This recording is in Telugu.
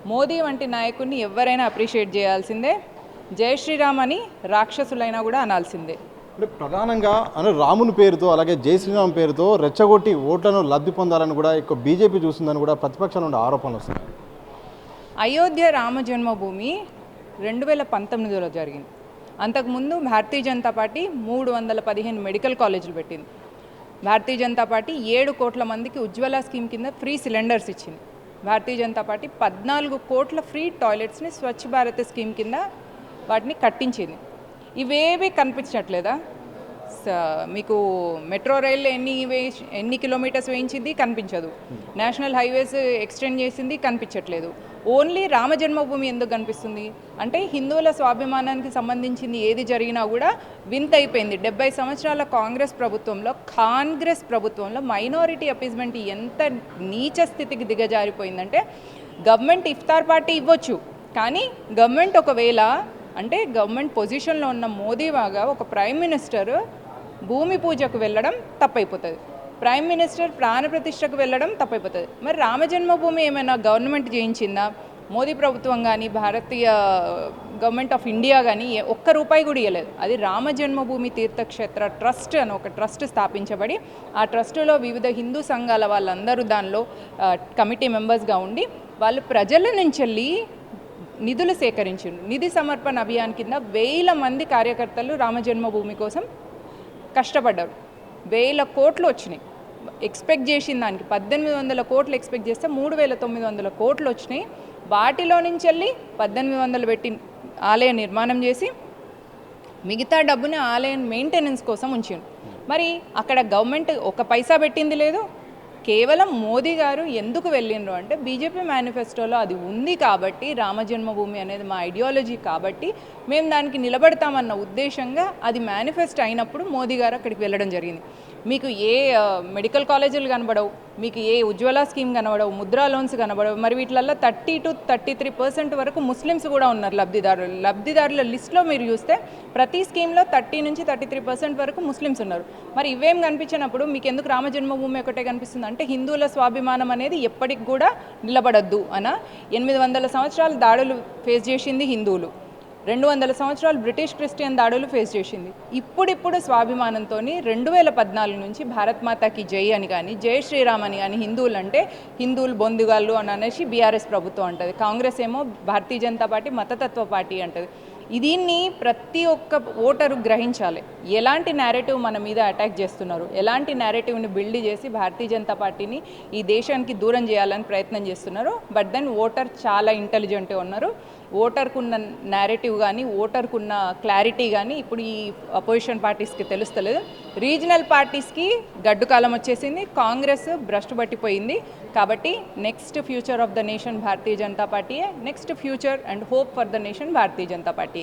మోదీ వంటి నాయకుడిని ఎవరైనా అప్రిషియేట్ చేయాల్సిందే. జై శ్రీరామ్ అని రాక్షసులైనా కూడా అనాల్సిందే. అంటే ప్రధానంగా రాముని పేరుతో అలాగే జై శ్రీరామ్ పేరుతో రెచ్చగొట్టి ఓట్లను లబ్ధి పొందాలని కూడా ఎక్కువ బీజేపీ చూస్తుందని కూడా ప్రతిపక్షాల నుండి ఆరోపణలు వస్తున్నాయి. అయోధ్య రామ జన్మభూమి 2019లో జరిగింది. అంతకుముందు భారతీయ జనతా పార్టీ 315 మెడికల్ కాలేజీలు పెట్టింది. భారతీయ జనతా పార్టీ 7 కోట్ల మందికి ఉజ్వల స్కీమ్ కింద ఫ్రీ సిలిండర్స్ ఇచ్చింది. భారతీయ జనతా పార్టీ 14 కోట్ల ఫ్రీ టాయిలెట్స్ని స్వచ్ఛ భారత్ స్కీమ్ కింద వాటిని కట్టించింది. ఇవేవి కనిపించట్లేదా? మీకు మెట్రో రైళ్ళు ఎన్ని కిలోమీటర్స్ వేయించింది కనిపించదు. నేషనల్ హైవేస్ ఎక్స్టెండ్ చేసింది కనిపించట్లేదు. ఓన్లీ రామ జన్మభూమి ఎందుకు కనిపిస్తుంది అంటే హిందువుల స్వాభిమానానికి సంబంధించింది ఏది జరిగినా కూడా వింత అయిపోయింది. 70 సంవత్సరాల కాంగ్రెస్ ప్రభుత్వంలో మైనారిటీ అపీజ్మెంట్ ఎంత నీచ స్థితికి దిగజారిపోయిందంటే గవర్నమెంట్ ఇఫ్తార్ పార్టీ ఇవ్వచ్చు, కానీ గవర్నమెంట్ ఒకవేళ అంటే గవర్నమెంట్ పొజిషన్లో ఉన్న మోదీవాగా ఒక ప్రైమ్ మినిస్టర్ భూమి పూజకు వెళ్ళడం తప్పైపోతుంది, ప్రైమ్ మినిస్టర్ ప్రాణప్రతిష్టకు వెళ్ళడం తప్పైపోతుంది. మరి రామజన్మభూమి ఏమైనా గవర్నమెంట్ చేయించిందా? మోదీ ప్రభుత్వం కానీ భారతీయ గవర్నమెంట్ ఆఫ్ ఇండియా కానీ ఒక్క రూపాయి కూడా ఇవ్వలేదు. అది రామజన్మభూమి తీర్థక్షేత్ర ట్రస్ట్ అని ఒక ట్రస్ట్ స్థాపించబడి ఆ ట్రస్టులో వివిధ హిందూ సంఘాల వాళ్ళందరూ దానిలో కమిటీ మెంబర్స్గా ఉండి వాళ్ళు ప్రజల నుంచి వెళ్ళి నిధులు సేకరించారు. నిధి సమర్పణ అభియాన్ కింద 1000 మంది కార్యకర్తలు రామజన్మభూమి కోసం కష్టపడ్డారు. 1000 కోట్లు వచ్చినాయి. ఎక్స్పెక్ట్ చేసిన దానికి 1800 కోట్లు ఎక్స్పెక్ట్ చేస్తే 3900 కోట్లు వచ్చినాయి. వాటిలో నుంచి వెళ్ళి 1800 పెట్టి ఆలయ నిర్మాణం చేసి మిగతా డబ్బుని ఆలయం మెయింటెనెన్స్ కోసం ఉంచారు. మరి అక్కడ గవర్నమెంట్ ఒక పైసా పెట్టింది లేదు. కేవలం మోదీ గారు ఎందుకు వెళ్ళిండ్రు అంటే బీజేపీ మేనిఫెస్టోలో అది ఉంది కాబట్టి, రామజన్మభూమి అనేది మా ఐడియాలజీ కాబట్టి మేము దానికి నిలబడతామన్న ఉద్దేశంగా అది మేనిఫెస్టో అయినప్పుడు మోదీ గారు అక్కడికి వెళ్ళడం జరిగింది. మీకు ఏ మెడికల్ కాలేజీలు కనబడవు, మీకు ఏ ఉజ్వల స్కీమ్ కనబడవు, ముద్రా లోన్స్ కనబడవు. మరి వీటిలలో 30 to 33% వరకు ముస్లిమ్స్ కూడా ఉన్నారు లబ్ధిదారుల లిస్టులో మీరు చూస్తే ప్రతి స్కీమ్లో 30 నుంచి 33% వరకు ముస్లిమ్స్ ఉన్నారు. మరి ఇవేం కనిపించినప్పుడు మీకు ఎందుకు రామజన్మభూమి ఒకటే కనిపిస్తుంది అంటే హిందువుల స్వాభిమానం అనేది ఎప్పటికి కూడా నిలబడద్దు అన. 800 సంవత్సరాల దాడులు ఫేస్ చేసింది హిందువులు, 200 సంవత్సరాలు బ్రిటిష్ క్రిస్టియన్ దాడులు ఫేస్ చేసింది. ఇప్పుడిప్పుడు స్వాభిమానంతో 2014 నుంచి భారత్ మాతాకి జై అని కానీ జై శ్రీరామ్ అని కానీ హిందువులు బొందుగాళ్ళు అని అనేసి బీఆర్ఎస్ ప్రభుత్వం అంటుంది. కాంగ్రెస్ ఏమో భారతీయ జనతా పార్టీ మతతత్వ పార్టీ అంటుంది. దీన్ని ప్రతి ఒక్క ఓటరు గ్రహించాలి. ఎలాంటి నేరేటివ్ మన మీద అటాక్ చేస్తున్నారు, ఎలాంటి నేరేటివ్ని బిల్డ్ చేసి భారతీయ జనతా పార్టీని ఈ దేశానికి దూరం చేయాలని ప్రయత్నం చేస్తున్నారు. బట్ దెన్ ఓటర్ చాలా ఇంటెలిజెంట్గా ఉన్నారు. ఓటర్కున్న నేరేటివ్ కానీ ఓటర్కున్న క్లారిటీ కానీ ఇప్పుడు ఈ అపోజిషన్ పార్టీస్కి తెలుస్తలేదు. రీజనల్ పార్టీస్కి గడ్డు కాలం వచ్చేసింది, కాంగ్రెస్ భ్రష్టు పట్టిపోయింది. కాబట్టి next future of the nation Bharatiya Janata పార్టీయే, next future and hope for the nation Bharatiya Janata party.